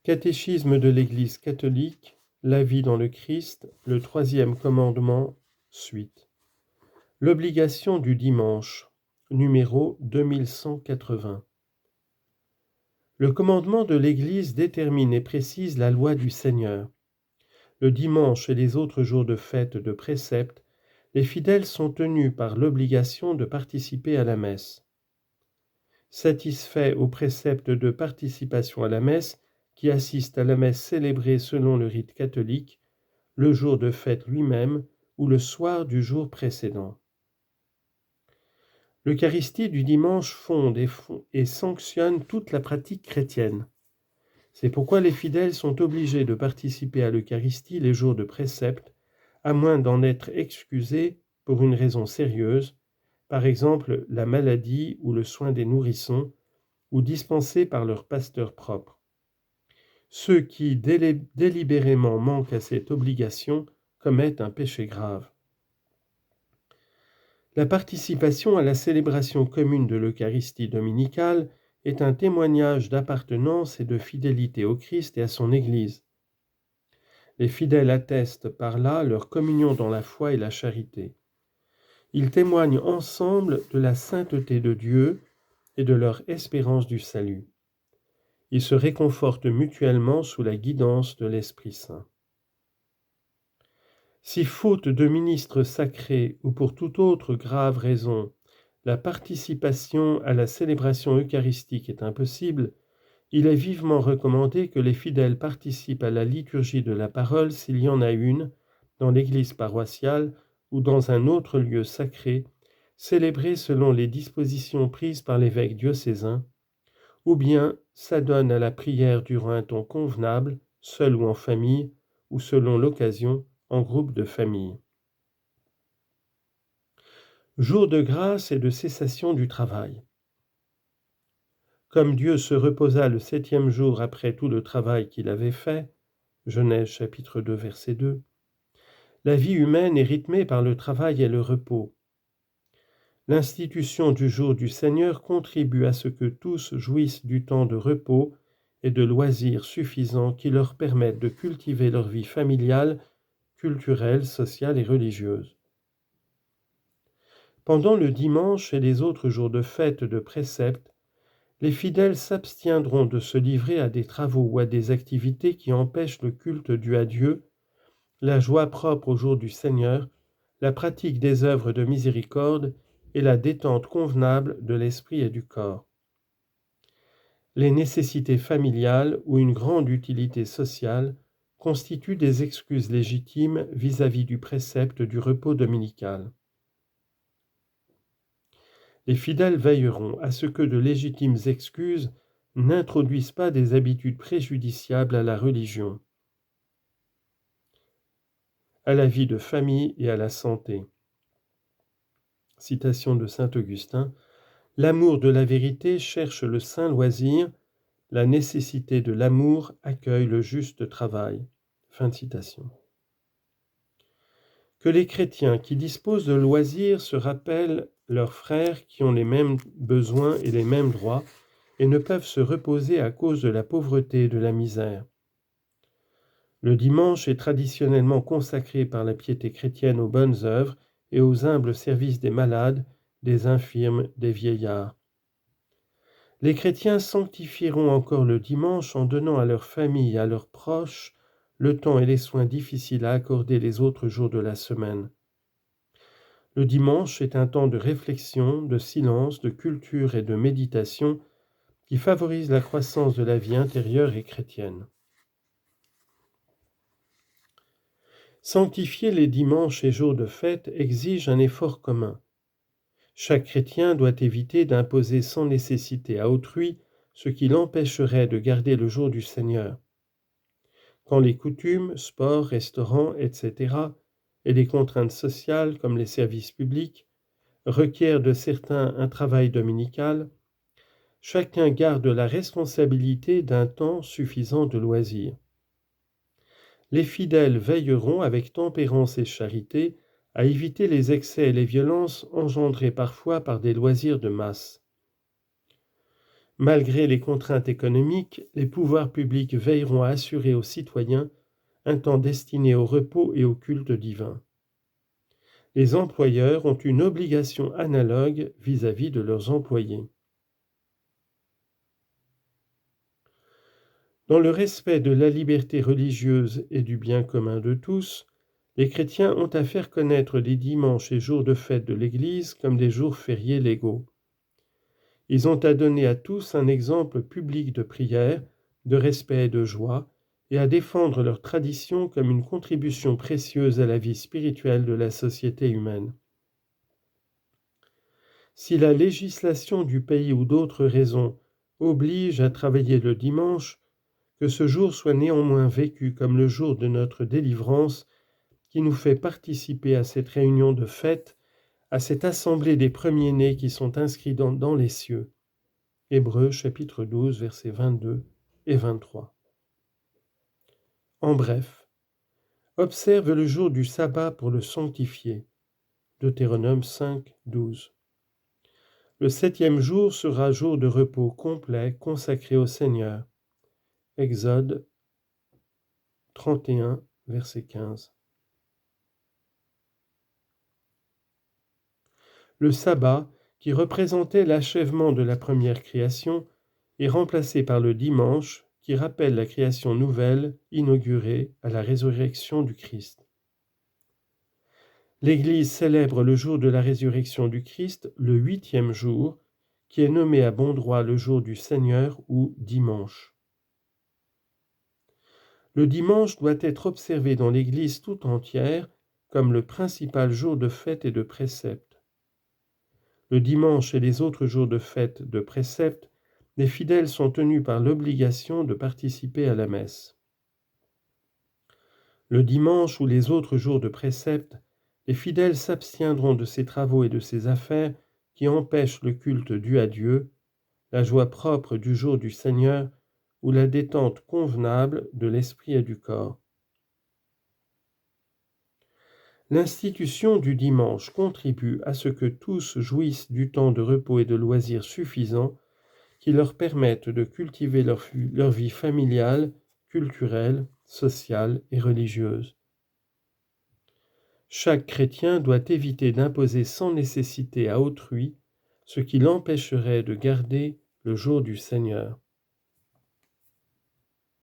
Catéchisme de l'Église catholique, la vie dans le Christ, le troisième commandement, suite. L'obligation du dimanche, numéro 2180. Le commandement de l'Église détermine et précise la loi du Seigneur. Le dimanche et les autres jours de fête de précepte, les fidèles sont tenus par l'obligation de participer à la messe. Satisfait au précepte de participation à la messe, qui assiste à la messe célébrée selon le rite catholique, le jour de fête lui-même ou le soir du jour précédent. L'Eucharistie du dimanche fonde et sanctionne toute la pratique chrétienne. C'est pourquoi les fidèles sont obligés de participer à l'Eucharistie les jours de précepte, à moins d'en être excusés pour une raison sérieuse, par exemple la maladie ou le soin des nourrissons, ou dispensés par leur pasteur propre. Ceux qui délibérément manquent à cette obligation commettent un péché grave. La participation à la célébration commune de l'Eucharistie dominicale est un témoignage d'appartenance et de fidélité au Christ et à son Église. Les fidèles attestent par là leur communion dans la foi et la charité. Ils témoignent ensemble de la sainteté de Dieu et de leur espérance du salut. Ils se réconfortent mutuellement sous la guidance de l'Esprit Saint. Si faute de ministres sacrés ou pour toute autre grave raison, la participation à la célébration eucharistique est impossible, il est vivement recommandé que les fidèles participent à la liturgie de la parole s'il y en a une, dans l'église paroissiale ou dans un autre lieu sacré, célébré selon les dispositions prises par l'évêque diocésain, ou bien s'adonnent à la prière durant un temps convenable, seul ou en famille, ou selon l'occasion, en groupe de famille. Jour de grâce et de cessation du travail. Comme Dieu se reposa le 7e jour après tout le travail qu'il avait fait, Genèse chapitre 2 verset 2, la vie humaine est rythmée par le travail et le repos. L'institution du jour du Seigneur contribue à ce que tous jouissent du temps de repos et de loisirs suffisants qui leur permettent de cultiver leur vie familiale, culturelle, sociale et religieuse. Pendant le dimanche et les autres jours de fête de précepte, les fidèles s'abstiendront de se livrer à des travaux ou à des activités qui empêchent le culte dû à Dieu, la joie propre au jour du Seigneur, la pratique des œuvres de miséricorde et la détente convenable de l'esprit et du corps. Les nécessités familiales ou une grande utilité sociale constituent des excuses légitimes vis-à-vis du précepte du repos dominical. Les fidèles veilleront à ce que de légitimes excuses n'introduisent pas des habitudes préjudiciables à la religion, à la vie de famille et à la santé. Citation de saint Augustin, « L'amour de la vérité cherche le saint loisir, la nécessité de l'amour accueille le juste travail. » Fin de citation. Que les chrétiens qui disposent de loisirs se rappellent leurs frères qui ont les mêmes besoins et les mêmes droits et ne peuvent se reposer à cause de la pauvreté et de la misère. Le dimanche est traditionnellement consacré par la piété chrétienne aux bonnes œuvres et aux humbles services des malades, des infirmes, des vieillards. Les chrétiens sanctifieront encore le dimanche en donnant à leur famille et à leurs proches le temps et les soins difficiles à accorder les autres jours de la semaine. Le dimanche est un temps de réflexion, de silence, de culture et de méditation qui favorise la croissance de la vie intérieure et chrétienne. Sanctifier les dimanches et jours de fête exige un effort commun. Chaque chrétien doit éviter d'imposer sans nécessité à autrui ce qui l'empêcherait de garder le jour du Seigneur. Quand les coutumes, sports, restaurants, etc., et les contraintes sociales comme les services publics requièrent de certains un travail dominical, chacun garde la responsabilité d'un temps suffisant de loisirs. Les fidèles veilleront avec tempérance et charité à éviter les excès et les violences engendrés parfois par des loisirs de masse. Malgré les contraintes économiques, les pouvoirs publics veilleront à assurer aux citoyens un temps destiné au repos et au culte divin. Les employeurs ont une obligation analogue vis-à-vis de leurs employés. Dans le respect de la liberté religieuse et du bien commun de tous, les chrétiens ont à faire connaître les dimanches et jours de fête de l'Église comme des jours fériés légaux. Ils ont à donner à tous un exemple public de prière, de respect et de joie, et à défendre leur tradition comme une contribution précieuse à la vie spirituelle de la société humaine. Si la législation du pays ou d'autres raisons oblige à travailler le dimanche, que ce jour soit néanmoins vécu comme le jour de notre délivrance qui nous fait participer à cette réunion de fête, à cette assemblée des premiers-nés qui sont inscrits dans les cieux. Hébreux chapitre 12, versets 22 et 23. En bref, observe le jour du sabbat pour le sanctifier. Deutéronome 5, 12. Le 7e jour sera jour de repos complet consacré au Seigneur. Exode 31, verset 15. Le sabbat, qui représentait l'achèvement de la première création, est remplacé par le dimanche, qui rappelle la création nouvelle inaugurée à la résurrection du Christ. L'Église célèbre le jour de la résurrection du Christ, le 8e jour, qui est nommé à bon droit le jour du Seigneur ou dimanche. Le dimanche doit être observé dans l'Église tout entière comme le principal jour de fête et de précepte. Le dimanche et les autres jours de fête de précepte, les fidèles sont tenus par l'obligation de participer à la messe. Le dimanche ou les autres jours de précepte, les fidèles s'abstiendront de ces travaux et de ces affaires qui empêchent le culte dû à Dieu, la joie propre du jour du Seigneur ou la détente convenable de l'esprit et du corps. L'institution du dimanche contribue à ce que tous jouissent du temps de repos et de loisirs suffisant qui leur permettent de cultiver leur vie familiale, culturelle, sociale et religieuse. Chaque chrétien doit éviter d'imposer sans nécessité à autrui ce qui l'empêcherait de garder le jour du Seigneur.